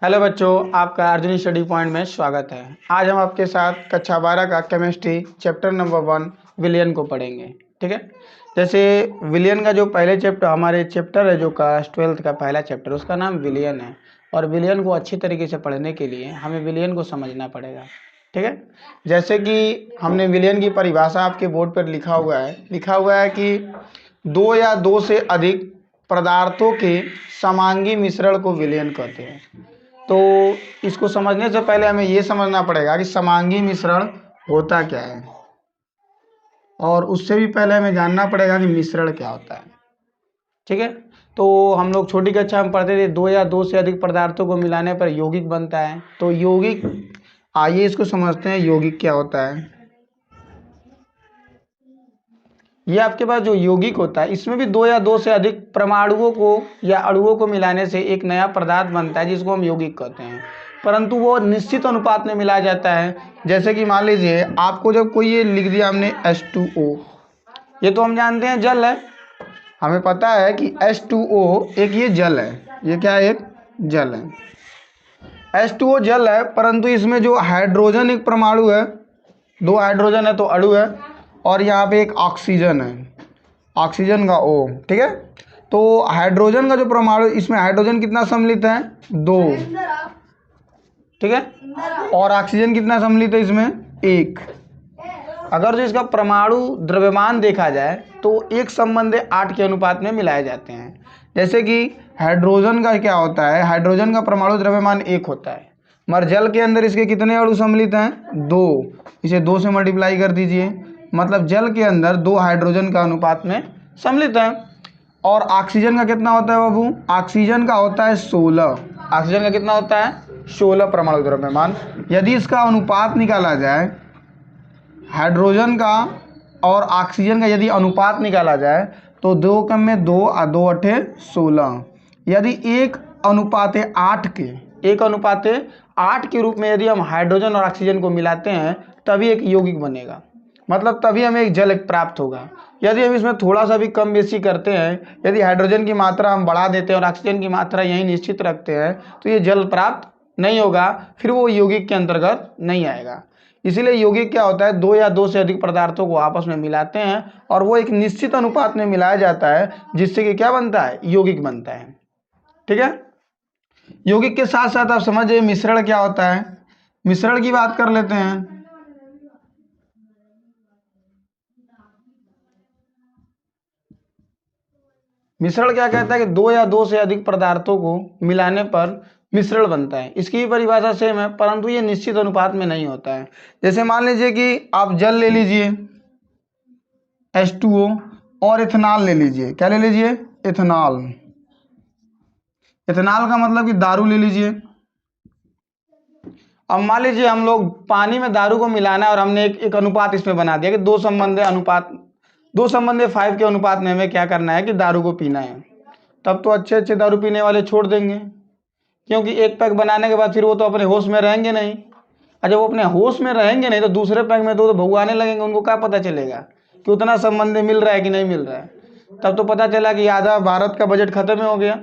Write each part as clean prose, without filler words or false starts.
Hello बच्चों, आपका Arjuni study point में स्वागत है। आज हम आपके साथ कक्षा 12 का केमिस्ट्री चैप्टर नंबर 1 विलियन को पढ़ेंगे। ठीक है, जैसे विलियन का जो पहले चैप्टर हमारे चैप्टर है, जो क्लास 12th का पहला चैप्टर, उसका नाम विलियन है। और विलियन को अच्छी तरीके से पढ़ने के लिए हमें विलियन को समझना पड़ेगा। ठीक है, जैसे कि हमने विलियन की परिभाषा आपके बोर्ड पर लिखा हुआ है कि दो या दो से अधिक पदार्थों के समांगी मिश्रण को विलियन कहते हैं। तो इसको समझने से पहले हमें ये समझना पड़ेगा कि समांगी मिश्रण होता क्या है, और उससे भी पहले हमें जानना पड़ेगा कि मिश्रण क्या होता है। ठीक है, तो हम लोग छोटी कक्षा में पढ़ते थे दो या दो से अधिक पदार्थों को मिलाने पर यौगिक बनता है। तो यौगिक, आइए इसको समझते हैं यौगिक क्या होता है। ये आपके पास जो यौगिक होता है, इसमें भी दो या दो से अधिक परमाणुओं को या अणुओं को मिलाने से एक नया पदार्थ बनता है, जिसको हम यौगिक कहते हैं। परंतु वो निश्चित अनुपात में मिलाया जाता है। जैसे कि मान लीजिए आपको जब कोई ये लिख दिया हमने H2O, ये तो हम जानते हैं जल है, हमें पता है कि H2O एक ये जल है। ये क्या है? एक जल है। H2O जल है, परंतु इसमें जो हाइड्रोजन एक परमाणु है, दो हाइड्रोजन है तो अणु है, और यहाँ पे एक ऑक्सीजन है, ऑक्सीजन का O। ठीक है, तो हाइड्रोजन का जो परमाणु, इसमें हाइड्रोजन कितना सम्मिलित है? 2। ठीक है, और ऑक्सीजन कितना सम्मिलित है इसमें? 1। अगर जो इसका परमाणु द्रव्यमान देखा जाए तो 1:8 के अनुपात में मिलाए जाते हैं। जैसे कि हाइड्रोजन का क्या होता है, हाइड्रोजन का परमाणु द्रव्यमान 1 होता है, मगर जल के अंदर इसके कितने अणु सम्मिलित हैं? 2। इसे 2 से मल्टीप्लाई कर दीजिए, मतलब जल के अंदर 2 हाइड्रोजन का अनुपात में सम्मिलित है। और ऑक्सीजन का कितना होता है बाबू? ऑक्सीजन का होता है 16। ऑक्सीजन का कितना होता है? 16 परमाणु द्रव्यमान। यदि इसका अनुपात निकाला जाए, हाइड्रोजन का और ऑक्सीजन का यदि अनुपात निकाला जाए तो 2 कम में 2 और 2 अठे 16। यदि 1:8 के रूप में यदि हम हाइड्रोजन और ऑक्सीजन को मिलाते हैं, तभी एक यौगिक बनेगा, मतलब तभी हमें एक जल प्राप्त होगा। यदि हम इसमें थोड़ा सा भी कम बेसी करते हैं, यदि हाइड्रोजन की मात्रा हम बढ़ा देते हैं और ऑक्सीजन की मात्रा यही निश्चित रखते हैं, तो ये जल प्राप्त नहीं होगा, फिर वो यौगिक के अंतर्गत नहीं आएगा। इसीलिए यौगिक क्या होता है? दो या दो से अधिक पदार्थों को आपस में मिलाते हैं और वो एक निश्चित अनुपात में मिलाया जाता है, जिससे कि क्या बनता है? यौगिक बनता है। ठीक है, यौगिक के साथ साथ आप समझिए मिश्रण क्या होता है। मिश्रण की बात कर लेते हैं। मिश्रण क्या कहता है कि दो या दो से अधिक पदार्थों को मिलाने पर मिश्रण बनता है। इसकी भी परिभाषा सेम है, परंतु ये निश्चित अनुपात में नहीं होता है। जैसे मान लीजिए कि आप जल ले लीजिए H2O, और इथेनॉल ले लीजिए। क्या ले लीजिए? इथेनॉल। इथेनॉल का मतलब कि दारू ले लीजिए। अब मान लीजिए हम लोग पानी में दारू को मिलाना है और हमने एक अनुपात इसमें बना दिया कि 2:5 के अनुपात में हमें क्या करना है कि दारू को पीना है। तब तो अच्छे अच्छे दारू पीने वाले छोड़ देंगे, क्योंकि एक पैक बनाने के बाद फिर वो तो अपने होश में रहेंगे नहीं। और जब वो अपने होश में रहेंगे नहीं तो दूसरे पैक में तो भगवाने लगेंगे। उनको क्या पता चलेगा कि उतना संबंध मिल रहा है कि नहीं मिल रहा है? तब तो पता चला कि आधा भारत का बजट खत्म हो गया।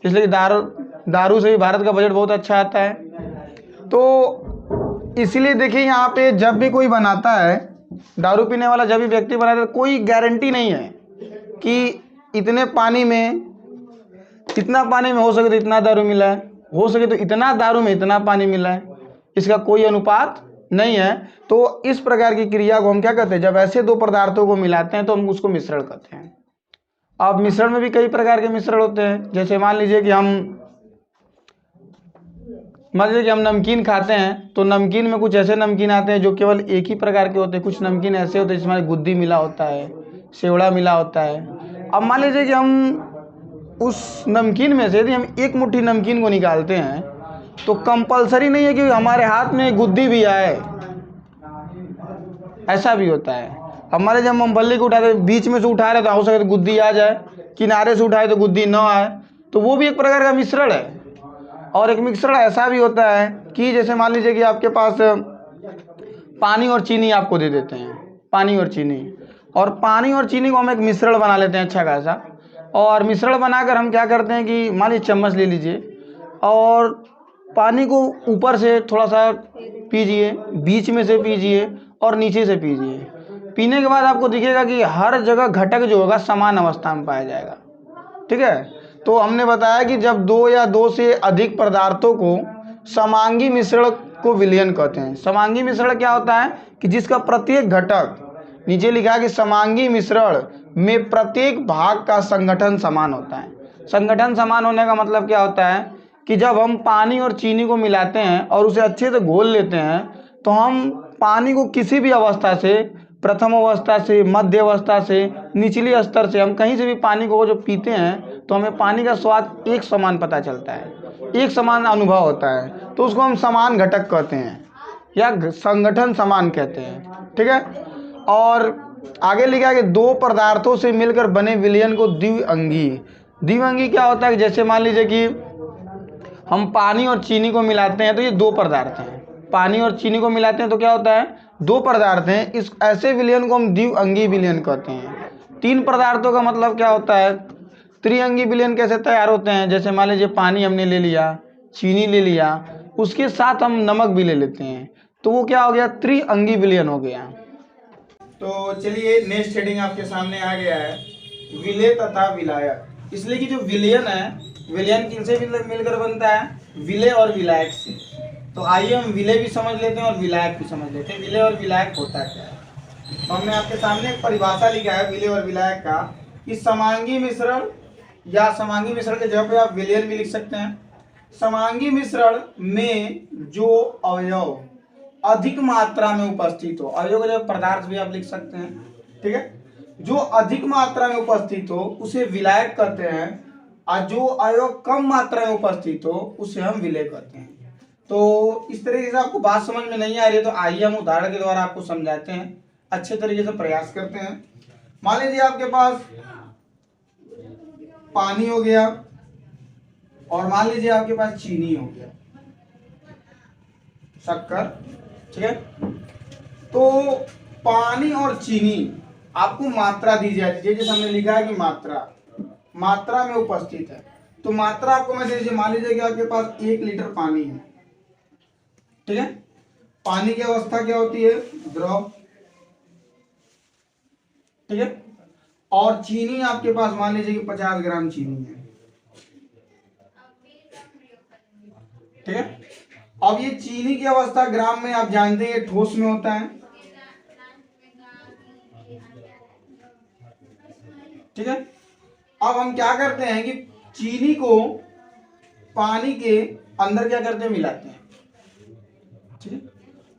इसलिए दारू से भी भारत का बजट बहुत अच्छा आता है। तो इसलिए देखिए, यहाँ पे जब भी कोई बनाता है, दारू पीने वाला जब भी व्यक्ति बनाता है, कोई गारंटी नहीं है कि इतने पानी में, इतना पानी में हो सके तो इतना दारू मिला है, हो सके तो इतना दारू में इतना पानी मिला है। इसका कोई अनुपात नहीं है। तो इस प्रकार की क्रिया को हम क्या कहते हैं? जब ऐसे दो पदार्थों को मिलाते हैं तो हम उसको मिश्रण कहते हैं। अब मिश्रण में भी कई प्रकार के मिश्रण होते हैं। जैसे मान लीजिए कि हम नमकीन खाते हैं, तो नमकीन में कुछ ऐसे नमकीन आते हैं जो केवल एक ही प्रकार के होते हैं। कुछ नमकीन ऐसे होते हैं जिसमें गुद्दी मिला होता है, सेवड़ा मिला होता है। अब मान लीजिए कि हम उस नमकीन में से यदि हम एक मुट्ठी नमकीन को निकालते हैं, तो कंपलसरी नहीं है कि हमारे हाथ में गुद्दी भी आए, ऐसा भी होता है। हमारे जब मूंगफली को उठाते, बीच में से उठा रहे तो हो सके तो गुद्दी आ जाए, किनारे से उठाए तो गुद्दी न आए, तो वो भी एक प्रकार का मिश्रण है। और एक मिश्रण ऐसा भी होता है कि जैसे मान लीजिए कि आपके पास पानी और चीनी आपको दे देते हैं, पानी और चीनी को हम एक मिश्रण बना लेते हैं अच्छा खासा। और मिश्रण बनाकर हम क्या करते हैं कि मान लीजिए चम्मच ले लीजिए और पानी को ऊपर से थोड़ा सा पीजिए, बीच में से पीजिए और नीचे से पीजिए। पीने के बाद आपको दिखेगा कि हर जगह घटक जो होगा समान अवस्था में पाया जाएगा। ठीक है, तो हमने बताया कि जब दो या दो से अधिक पदार्थों को समांगी मिश्रण को विलयन कहते हैं। समांगी मिश्रण क्या होता है कि जिसका प्रत्येक घटक, नीचे लिखा है कि समांगी मिश्रण में प्रत्येक भाग का संगठन समान होता है। संगठन समान होने का मतलब क्या होता है कि जब हम पानी और चीनी को मिलाते हैं और उसे अच्छे से घोल लेते हैं तो हम पानी को किसी भी अवस्था से, प्रथम अवस्था से, मध्य अवस्था से, निचली स्तर से, हम कहीं से भी पानी को जो पीते हैं तो हमें पानी का स्वाद एक समान पता चलता है, एक समान अनुभव होता है। तो उसको हम समान घटक कहते हैं या संगठन समान कहते हैं। ठीक है, और आगे लिखा है कि दो पदार्थों से मिलकर बने विलयन को द्विअंगी। द्विअंगी क्या होता है कि जैसे मान लीजिए कि हम पानी और चीनी को मिलाते हैं तो ये दो पदार्थ हैं। पानी और चीनी को मिलाते हैं तो क्या होता है, दो पदार्थ हैं। इस ऐसे विलयन को हम द्विअंगी विलयन कहते हैं। तीन पदार्थों का मतलब क्या होता है, त्रिअंगी विलयन कैसे तैयार होते हैं। जैसे मान लीजिए पानी हमने ले लिया, चीनी ले लिया, उसके साथ हम नमक भी ले लेते हैं, तो वो क्या हो गया, त्रिअंगी विलयन हो गया। तो चलिए नेक्स्ट हेडिंग आपके सामने आ गया है, विलेय तथा विलायक। इसलिए कि जो विलयन है, विलयन किनसे मिलकर बनता है, विलेय और विलायक से। तो आइए हम विलेय भी समझ लेते हैं और विलायक भी समझ लेते हैं। विलेय और विलायक होता क्या है, तो हमने आपके सामने एक परिभाषा लिखा है विलेय और विलायक का, कि समांगी मिश्रण, या समांगी मिश्रण के जगह पे आप विलयन भी लिख सकते हैं। समांगी मिश्रण में जो अवयव अधिक मात्रा में उपस्थित हो, अवयव का जब पदार्थ भी आप लिख सकते हैं। ठीक है, जो अधिक मात्रा में उपस्थित हो उसे विलायक कहते हैं, और जो अवयव कम मात्रा में उपस्थित हो उसे हम विलेय कहते हैं। तो इस तरीके से आपको बात समझ में नहीं आ रही है तो आइए हम उदाहरण के द्वारा आपको समझाते हैं, अच्छे तरीके से प्रयास करते हैं। मान लीजिए आपके पास पानी हो गया और मान लीजिए आपके पास चीनी हो गया, शक्कर। ठीक है, तो पानी और चीनी आपको मात्रा दी जाती है, जैसे हमने लिखा है कि मात्रा में उपस्थित है। तो मात्रा आपको मैं दे दीजिए, मान लीजिए कि आपके पास 1 लीटर पानी है। ठीक है, पानी की अवस्था क्या होती है, द्रव। ठीक है, और चीनी आपके पास मान लीजिए कि 50 ग्राम चीनी है। ठीक है, अब ये चीनी की अवस्था ग्राम में आप जानते हैं ठोस में होता है। ठीक है, अब हम क्या करते हैं कि चीनी को पानी के अंदर क्या करते हैं, मिलाते हैं। ठीक है,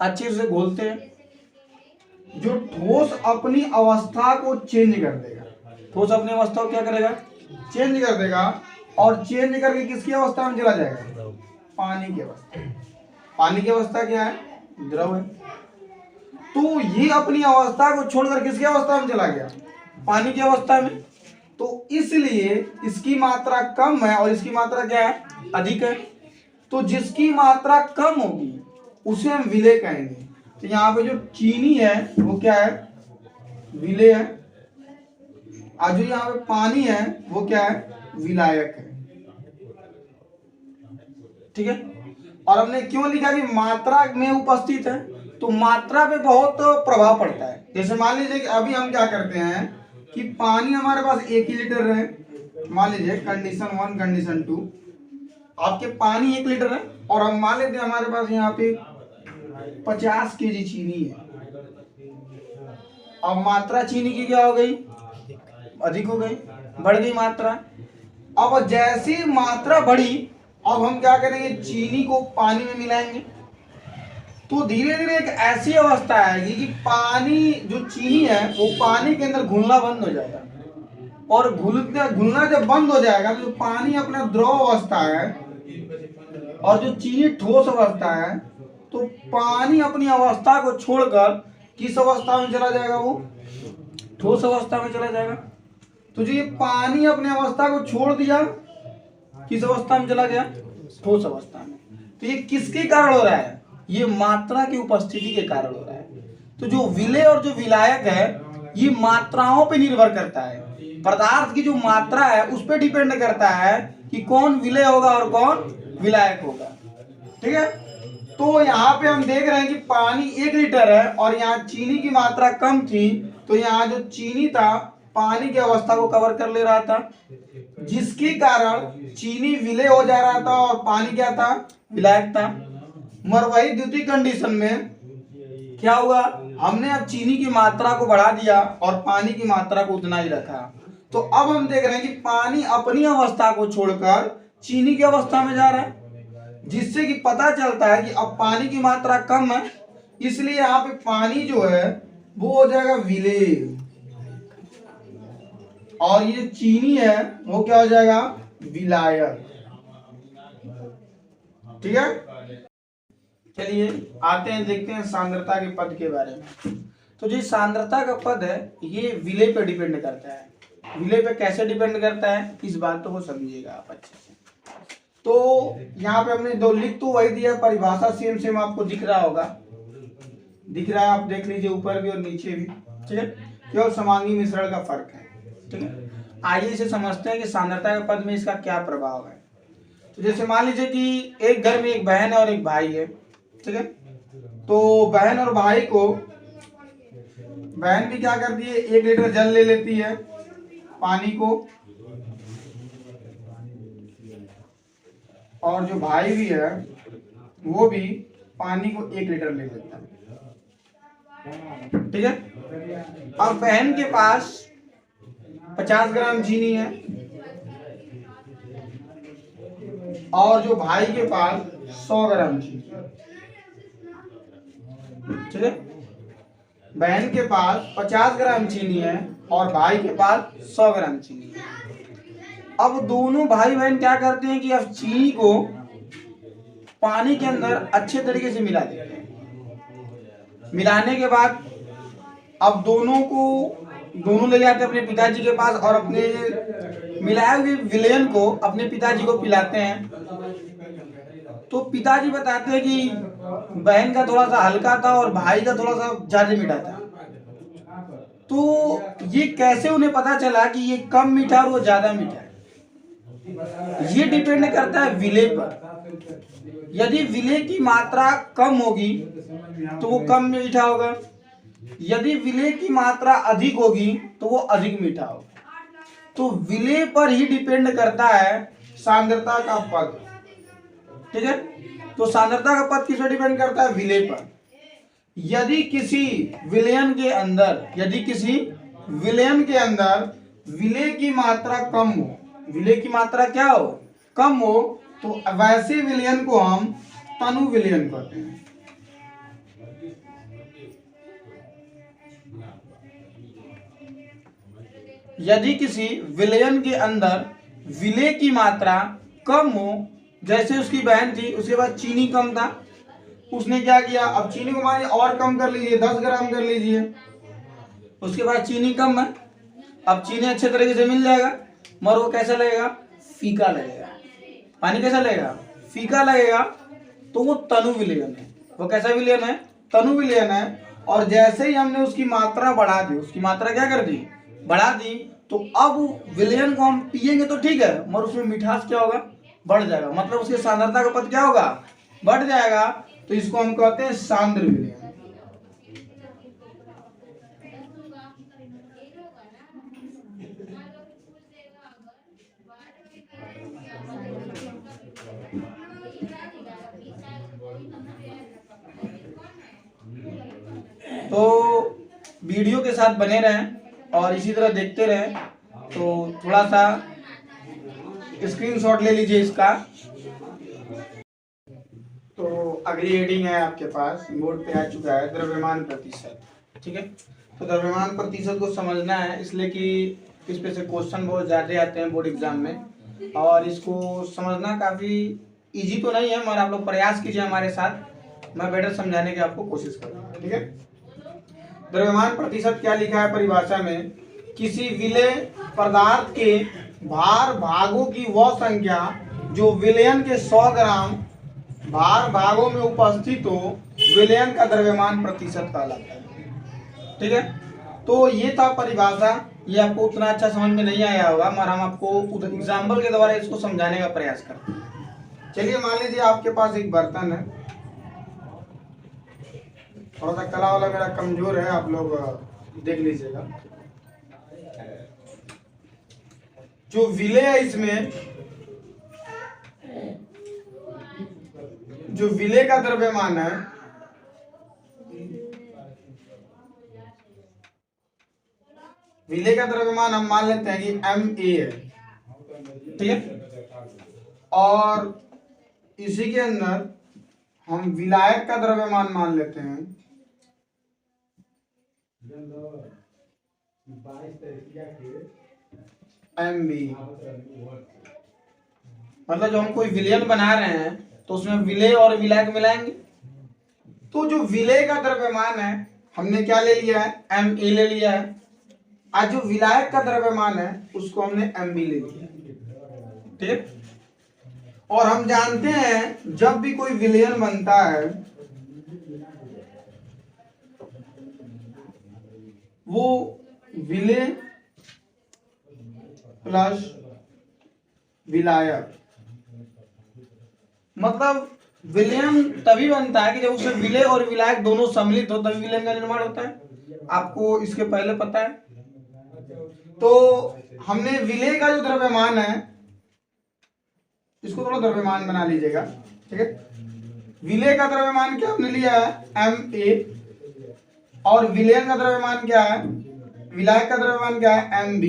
अच्छे से घोलते हैं। जो ठोस अपनी अवस्था को चेंज कर देगा, ठोस अपनी अवस्था को क्या करेगा, चेंज कर देगा, और चेंज करके किसकी अवस्था में चला जाएगा, पानी की अवस्था। पानी की अवस्था क्या है, द्रव है। तो ये अपनी अवस्था को छोड़कर किसकी अवस्था में चला गया, पानी की अवस्था में। तो इसलिए इसकी मात्रा कम है और इसकी मात्रा क्या है, अधिक है। तो जिसकी मात्रा कम होगी उसे हम विलेय कहेंगे। तो यहाँ पे जो चीनी है वो क्या है, विलेय है, और जो यहाँ पे पानी है वो क्या है, विलायक है। ठीक है, और हमने क्यों लिखा कि मात्रा में उपस्थित है, तो मात्रा पे बहुत प्रभाव पड़ता है। जैसे मान लीजिए कि अभी हम क्या करते हैं कि पानी हमारे पास 1 ही लीटर है, मान लीजिए कंडीशन 1 कंडीशन 2, आपके पानी 1 लीटर है, और हम मान लेते हैं हमारे पास यहाँ पे 50 केजी चीनी है। अब मात्रा चीनी की क्या हो गई, अधिक हो गई, बढ़ गई मात्रा। अब जैसी मात्रा बढ़ी, अब हम क्या करेंगे, चीनी को पानी में मिलाएंगे। तो धीरे धीरे एक ऐसी अवस्था आएगी कि पानी, जो चीनी है वो पानी के अंदर घुलना बंद हो जाएगा, और घुलना जब बंद हो जाएगा तो पानी अपना द्रव अवस्था है और जो चीनी ठोस अवस्था है, तो पानी अपनी अवस्था को छोड़कर किस अवस्था में चला जाएगा, वो ठोस अवस्था में चला जाएगा। तो जो ये पानी अपने अवस्था को छोड़ दिया, किस अवस्था में चला गया, ठोस अवस्था में। तो ये किसके कारण हो रहा है, ये मात्रा की उपस्थिति के कारण हो रहा है। तो जो विलेय और जो विलायक है ये मात्राओं पे निर्भर करता है, पदार्थ की जो मात्रा है उस पर डिपेंड करता है कि कौन विलेय होगा और कौन विलायक होगा। ठीक है। तो यहाँ पे हम देख रहे हैं कि पानी 1 लीटर है और यहाँ चीनी की मात्रा कम थी, तो यहाँ जो चीनी था पानी की अवस्था को कवर कर ले रहा था, जिसके कारण चीनी विलय हो जा रहा था और पानी क्या था, विलायक था। मगर वही द्वितीय कंडीशन में क्या हुआ, हमने अब चीनी की मात्रा को बढ़ा दिया और पानी की मात्रा को उतना ही रखा। तो अब हम देख रहे हैं कि पानी अपनी अवस्था को छोड़कर चीनी की अवस्था में जा रहा है, जिससे कि पता चलता है कि अब पानी की मात्रा कम है, इसलिए यहाँ पे पानी जो है वो हो जाएगा विलेय, और ये चीनी है वो क्या हो जाएगा, विलायक। ठीक है। चलिए आते हैं, देखते हैं सांद्रता के पद के बारे में। तो जो सांद्रता का पद है ये विलेय पर डिपेंड करता है। विलेय पे कैसे डिपेंड करता है, इस बात को समझिएगा आप अच्छे से। तो यहाँ पे हमने दो लिख तो वही दिया, परिभाषा सेम सेम आपको दिख रहा होगा, दिख रहा है, आप देख लीजिए ऊपर भी और नीचे भी। ठीक है, केवल समांगी मिश्रण का फर्क है। ठीक है, आइए इसे समझते हैं कि सांद्रता के पद में इसका क्या प्रभाव है। तो जैसे मान लीजिए कि एक घर में एक बहन है और एक भाई है। ठीक है, तो बहन और भाई को, बहन भी क्या करती है, 1 लीटर जल ले लेती है पानी को, और जो भाई भी है वो भी पानी को 1 लीटर ले लेता है। ठीक है, अब बहन के पास 50 ग्राम चीनी है और जो भाई के पास 100 ग्राम चीनी है। ठीक है, बहन के पास 50 ग्राम चीनी है और भाई के पास 100 ग्राम चीनी है। अब दोनों भाई बहन क्या करते हैं कि अब चीनी को पानी के अंदर अच्छे तरीके से मिला देते हैं। मिलाने के बाद अब दोनों ले जाते हैं अपने पिताजी के पास और अपने मिलाए हुए विलयन को अपने पिताजी को पिलाते हैं। तो पिताजी बताते हैं कि बहन का थोड़ा सा हल्का था और भाई का थोड़ा सा ज्यादा मीठा था। तो ये कैसे उन्हें पता चला कि ये कम मीठा और वो ज्यादा मीठा है, ये डिपेंड करता है विलेय पर। यदि विलेय की मात्रा कम होगी तो वो कम मीठा होगा, यदि विलेय की मात्रा अधिक होगी तो वो अधिक मीठा होगा। तो विलेय पर ही डिपेंड करता है सांद्रता का पद। ठीक है, तो सांद्रता का पद किस पर डिपेंड करता है, विलेय पर। यदि किसी विलयन के अंदर विलेय की मात्रा कम हो, विलेय की मात्रा क्या हो, कम हो, तो वैसे विलयन को हम तनु विलयन कहते हैं। यदि किसी विलयन के अंदर विलेय की मात्रा कम हो, जैसे उसकी बहन थी, उसके बाद चीनी कम था, उसने क्या किया, अब चीनी को मानिए और कम कर लीजिए, 10 ग्राम कर लीजिए। उसके बाद चीनी कम है, अब चीनी अच्छे तरीके से मिल जाएगा, मगर वो कैसा लगेगा, फीका लगेगा। पानी कैसा लगेगा, फीका लगेगा। तो वो तनु विलयन है। वो कैसा विलयन है, तनु विलयन है। और जैसे ही हमने उसकी मात्रा बढ़ा दी, उसकी मात्रा क्या कर दी, बढ़ा दी, तो अब विलयन को हम पिएंगे तो ठीक है, मगर उसमें मिठास क्या होगा, बढ़ जाएगा। मतलब उसकी सांद्रता का पद क्या होगा, बढ़ जाएगा। तो इसको हम कहते हैं सांद्र विलयन। तो वीडियो के साथ बने रहें और इसी तरह देखते रहें। तो थोड़ा सा स्क्रीनशॉट ले लीजिए इसका। तो अगली हेडिंग है आपके पास, बोर्ड पे आ चुका है, द्रव्यमान प्रतिशत। ठीक है, तो द्रव्यमान प्रतिशत को समझना है, इसलिए कि इस पे से क्वेश्चन बहुत ज़्यादा आते हैं बोर्ड एग्जाम में, और इसको समझना काफ़ी इजी तो नहीं है, मगर आप लोग प्रयास कीजिए हमारे साथ, मैं बेटर समझाने की आपको कोशिश करूँगा। ठीक है, द्रव्यमान प्रतिशत क्या लिखा है परिभाषा में, किसी विलेय पदार्थ के भार भागों की वह संख्या जो विलयन के 100 ग्राम भार भागों में उपस्थित हो, विलयन का द्रव्यमान प्रतिशत कहलाता है। ठीक है, तो ये था परिभाषा। ये आपको उतना अच्छा समझ में नहीं आया होगा, मगर हम आपको एग्जाम्पल के द्वारा इसको समझाने का प्रयास करते हैं। चलिए मान लीजिए आपके पास एक बर्तन है, थोड़ा सा कला वाला मेरा कमजोर है, आप लोग देख लीजिएगा। जो विले है इसमें, जो विले का द्रव्यमान है, विले का द्रव्यमान हम मान लेते हैं कि Ma है, ठीक है। और इसी के अंदर हम विलायक का द्रव्यमान मान लेते हैं Mb। मतलब जो हम कोई विलयन बना रहे हैं तो उसमें विलेय और विलायक मिलाएंगे। तो जो विलेय का द्रव्यमान है हमने क्या ले लिया है, Ma ले लिया है। आज जो विलायक का द्रव्यमान है उसको हमने Mb ले लिया, ठीक। और हम जानते हैं जब भी कोई विलयन बनता है वो विलेय प्लस विलायक, मतलब विलयन तभी बनता है कि जब उसमें विलेय और विलायक दोनों सम्मिलित हो तभी विलयन का निर्माण होता है। आपको इसके पहले पता है। तो हमने विलेय का जो द्रव्यमान है, इसको थोड़ा द्रव्यमान बना लीजिएगा, ठीक है। विलेय का द्रव्यमान क्या हमने लिया है Ma, और विलयन का द्रव्यमान क्या है, विलायक का द्रव्यमान क्या है Mb।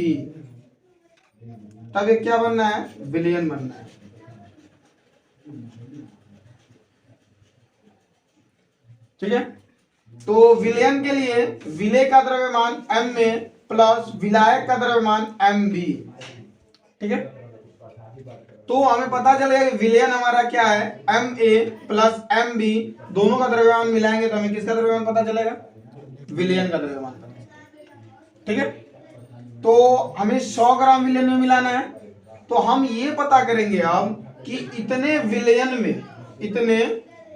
तब ये क्या बनना है, विलयन बनना है, ठीक है। तो विलयन के लिए विलेय का द्रव्यमान Ma प्लस विलायक का द्रव्यमान Mb, ठीक है। तो हमें पता चलेगा कि विलयन हमारा क्या है, Ma प्लस Mb, दोनों का द्रव्यमान मिलाएंगे तो हमें किसका द्रव्यमान पता चलेगा, विलयन का द्रव्यमान, ठीक है। तो हमें 100 ग्राम विलयन में मिलाना है, तो हम ये पता करेंगे अब कि इतने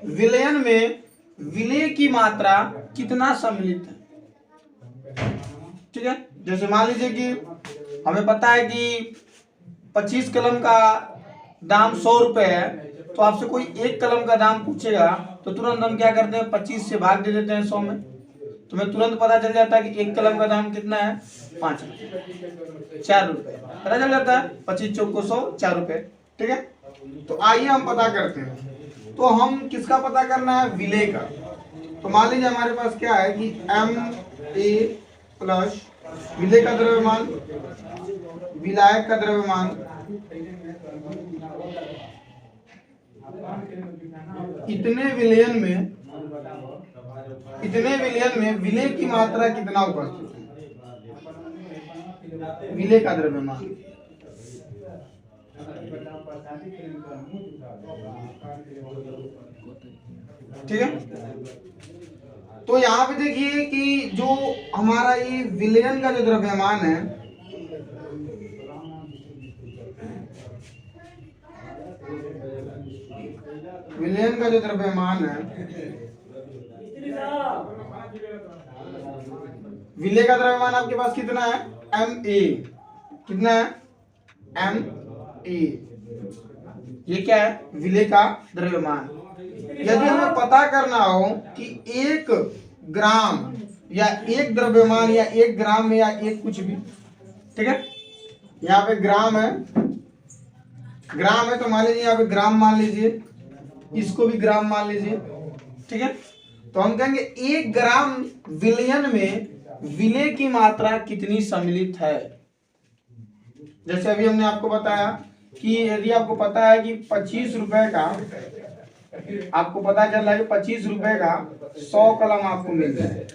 विलयन में विलेय की मात्रा कितना सम्मिलित है, ठीक है। जैसे मान लीजिए कि हमें पता है कि 25 कलम का दाम 100 रुपए है, तो आपसे कोई एक कलम का दाम पूछेगा तो तुरंत हम क्या करते हैं, 25 से भाग दे देते हैं 100 में, तो हमें तुरंत पता चल जाता है कि एक कलम का दाम कितना है, 5 रुपए, 4 रुपए पता चल जाता है। 25 चौको 100, 4 रुपए, ठीक है। तो आइए हम पता करते हैं। तो हम किसका पता करना है, विलेय का। तो मान लीजिए हमारे पास क्या है कि Ma प्लस विलेय का द्रव्यमान, विलायक का द्रव्यमान, इतने विलयन में विलेय की मात्रा कितना उपस्थित है, विलेय का द्रव्यमान, ठीक है। तो यहाँ पे देखिए कि जो हमारा ये विलयन का जो द्रव्यमान है, विलयन का जो द्रव्यमान है, विलेय का द्रव्यमान आपके पास कितना है, Ma, कितना है, Ma, ये क्या है, विलेय का द्रव्यमान। यदि हमें पता करना हो कि 1 ग्राम या 1 द्रव्यमान या 1 ग्राम में या 1 कुछ भी, ठीक है। यहाँ पे ग्राम है, तो मान लीजिए यहाँ पे ग्राम मान लीजिए, इसको भी ग्राम मान लीजिए, ठीक है। तो हम कहेंगे 1 ग्राम विलयन में विलेय की मात्रा कितनी सम्मिलित है। जैसे अभी हमने आपको बताया कि यदि आपको पता है कि 25 रुपए का, आपको पता चल रहा है कि 25 रुपए का 100 कलम आपको मिल जाए,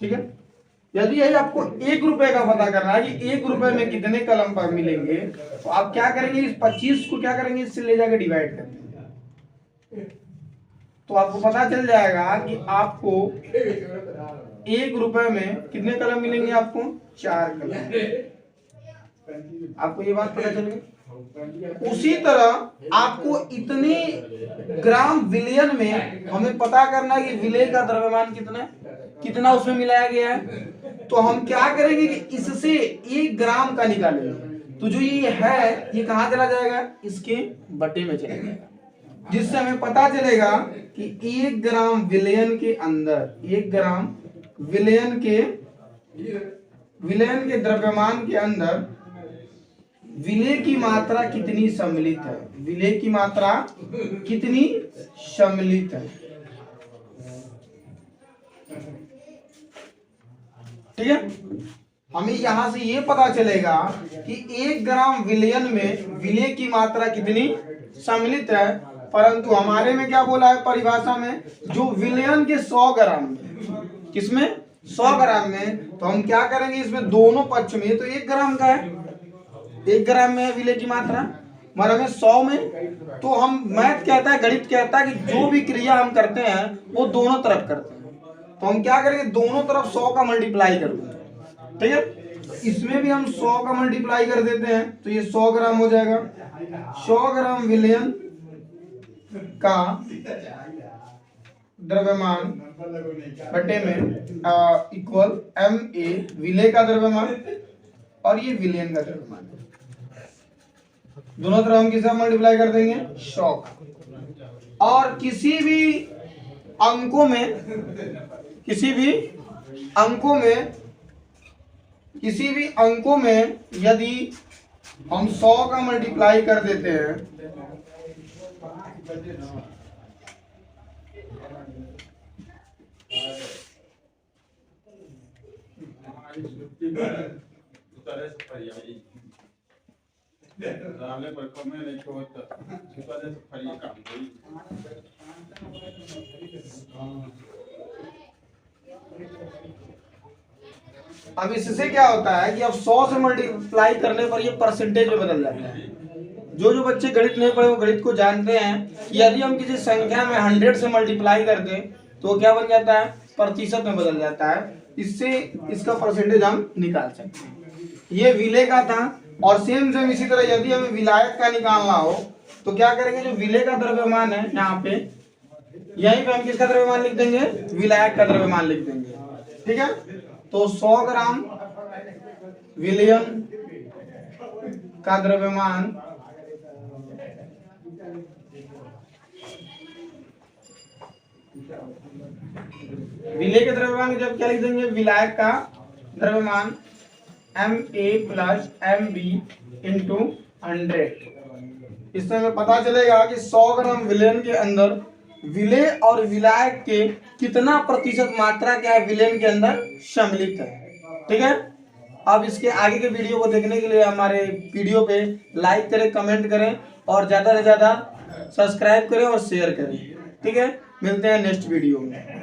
ठीक है। यदि यही आपको 1 रुपए का पता करना है कि 1 रुपए में कितने कलम पर मिलेंगे, तो आप क्या करेंगे, इस 25 को क्या करेंगे, इससे ले जाकर डिवाइड कर देंगे, तो आपको पता चल जाएगा कि आपको 1 रुपए में कितने कलम मिलेंगे, आपको 4 कलम। आपको ये बात पता चल गई। उसी तरह आपको इतने ग्राम विलयन में हमें पता करना है कि विलेय का द्रव्यमान कितना उसमें मिलाया गया है। तो हम क्या करेंगे कि इससे 1 ग्राम का निकालेंगे। तो जो ये है ये कहाँ चला जाएगा, इसके बटे में चला जाएगा, जिससे हमें पता चलेगा कि 1 ग्राम विलयन के अंदर 1 ग्राम विलयन के द्रव्यमान के अंदर विलेय की मात्रा कितनी सम्मिलित है, विलेय की मात्रा कितनी सम्मिलित है। ठीक है, हमें यहां से ये पता चलेगा कि 1 ग्राम विलयन में विलेय की मात्रा कितनी सम्मिलित है, परंतु हमारे में क्या बोला है परिभाषा में, जो विलयन के 100 ग्राम में, किसमें 100 ग्राम में, तो हम क्या करेंगे इसमें दोनों पक्ष में, तो 1 ग्राम का है, 1 ग्राम में है विलेय की मात्रा, मगर हमें 100 में, तो हम मैथ कहता है, गणित कहता है कि जो भी क्रिया हम करते हैं वो दोनों तरफ करते हैं, तो हम क्या करेंगे दोनों तरफ 100 का मल्टीप्लाई कर देंगे। ठीक है, तो इसमें भी हम 100 का मल्टीप्लाई कर देते हैं, तो ये 100 ग्राम हो जाएगा। 100 ग्राम विलयन का द्रव्यमान बटे में इक्वल MA विलेय का द्रव्यमान और ये विलयन का द्रव्यमान, दोनों तरफ हम किसका मल्टीप्लाई कर देंगे 100 का। और किसी भी अंकों में यदि हम 100 का मल्टीप्लाई कर देते हैं अब इससे क्या होता है कि अब 100 से मल्टीप्लाई करने पर ये परसेंटेज में बदल जाता है। जो बच्चे गणित नहीं पढ़े वो गणित को जानते हैं कि यदि हम किसी संख्या में 100 से मल्टीप्लाई कर दें तो क्या बन जाता है, प्रतिशत में बदल जाता है, इससे इसका परसेंटेज हम निकाल सकते हैं। ये विलेय का था। और सेम इसी तरह यदि हमें विलायक का निकालना हो तो क्या करेंगे, जो विलेय का द्रव्यमान है यहाँ पे, यहीं पे हम किसका द्रव्यमान लिख देंगे, विलायक का द्रव्यमान लिख देंगे। ठीक है, तो 100 ग्राम विलयन का द्रव्यमान विलेय के द्रव्यमान जब क्या लिख देंगे, विलायक का द्रव्यमान MA प्लस MB इंटू 100। इससे हमें पता चलेगा कि 100 ग्राम विलयन के अंदर विलेय और विलायक के कितना प्रतिशत मात्रा क्या है विलयन के अंदर सम्मिलित है। ठीक है, अब इसके आगे के वीडियो को देखने के लिए हमारे वीडियो पे लाइक करें, कमेंट करें और ज़्यादा से ज़्यादा सब्सक्राइब करें और शेयर करें। ठीक है, मिलते हैं नेक्स्ट वीडियो में।